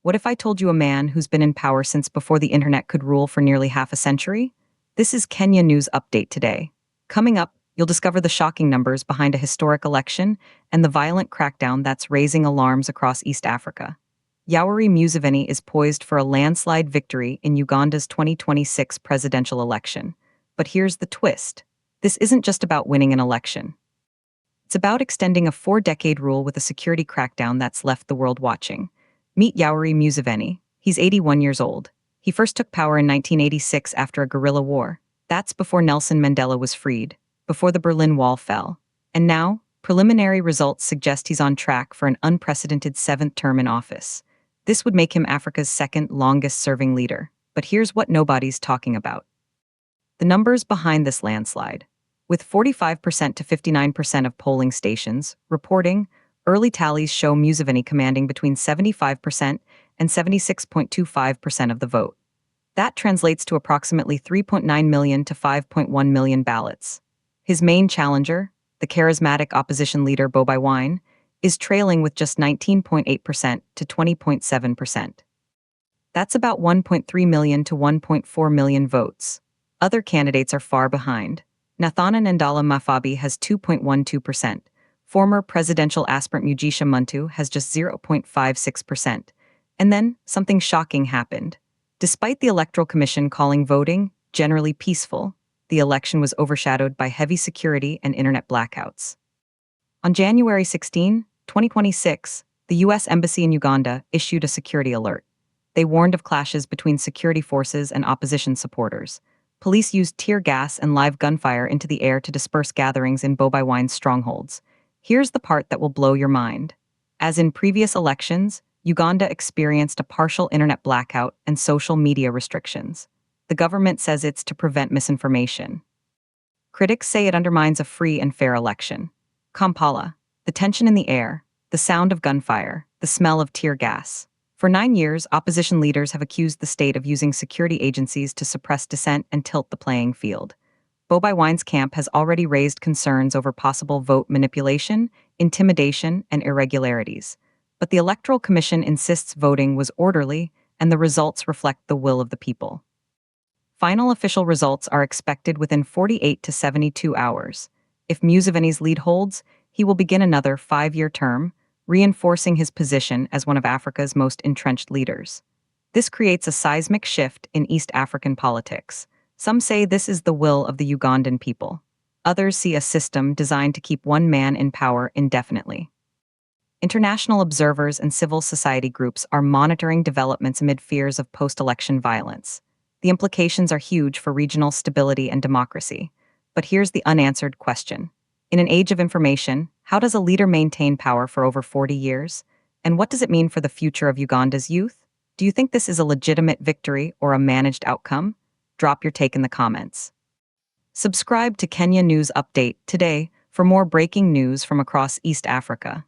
What if I told you a man who's been in power since before the internet could rule for nearly half a century? This is Kenya News Update today. Coming up, you'll discover the shocking numbers behind a historic election and the violent crackdown that's raising alarms across East Africa. Yoweri Museveni is poised for a landslide victory in Uganda's 2026 presidential election. But here's the twist. This isn't just about winning an election. It's about extending a 4-decade rule with a security crackdown that's left the world watching. Meet Yoweri Museveni. He's 81 years old. He first took power in 1986 after a guerrilla war. That's before Nelson Mandela was freed, before the Berlin Wall fell. And now, preliminary results suggest he's on track for an unprecedented 7th term in office. This would make him Africa's second longest-serving leader. But here's what nobody's talking about. The numbers behind this landslide. With 45% to 59% of polling stations reporting, early tallies show Museveni commanding between 75% and 76.25% of the vote. That translates to approximately 3.9 million to 5.1 million ballots. His main challenger, the charismatic opposition leader Bobi Wine, is trailing with just 19.8% to 20.7%. That's about 1.3 million to 1.4 million votes. Other candidates are far behind. Nathana Nandala Mafabi has 2.12%. Former presidential aspirant Mugisha Muntu has just 0.56%. And then, something shocking happened. Despite the Electoral Commission calling voting generally peaceful, the election was overshadowed by heavy security and internet blackouts. On January 16, 2026, the U.S. Embassy in Uganda issued a security alert. They warned of clashes between security forces and opposition supporters. Police used tear gas and live gunfire into the air to disperse gatherings in Bobi Wine's strongholds. Here's the part that will blow your mind. As in previous elections, Uganda experienced a partial internet blackout and social media restrictions. The government says it's to prevent misinformation. Critics say it undermines a free and fair election. Kampala, the tension in the air, the sound of gunfire, the smell of tear gas. For 9 years, opposition leaders have accused the state of using security agencies to suppress dissent and tilt the playing field. Bobi Wine's camp has already raised concerns over possible vote manipulation, intimidation, and irregularities. But the Electoral Commission insists voting was orderly and the results reflect the will of the people. Final official results are expected within 48 to 72 hours. If Museveni's lead holds, he will begin another 5-year term, reinforcing his position as one of Africa's most entrenched leaders. This creates a seismic shift in East African politics. Some say this is the will of the Ugandan people. Others see a system designed to keep one man in power indefinitely. International observers and civil society groups are monitoring developments amid fears of post-election violence. The implications are huge for regional stability and democracy. But here's the unanswered question. In an age of information, how does a leader maintain power for over 40 years? And what does it mean for the future of Uganda's youth? Do you think this is a legitimate victory or a managed outcome? Drop your take in the comments. Subscribe to Kenya News Update today for more breaking news from across East Africa.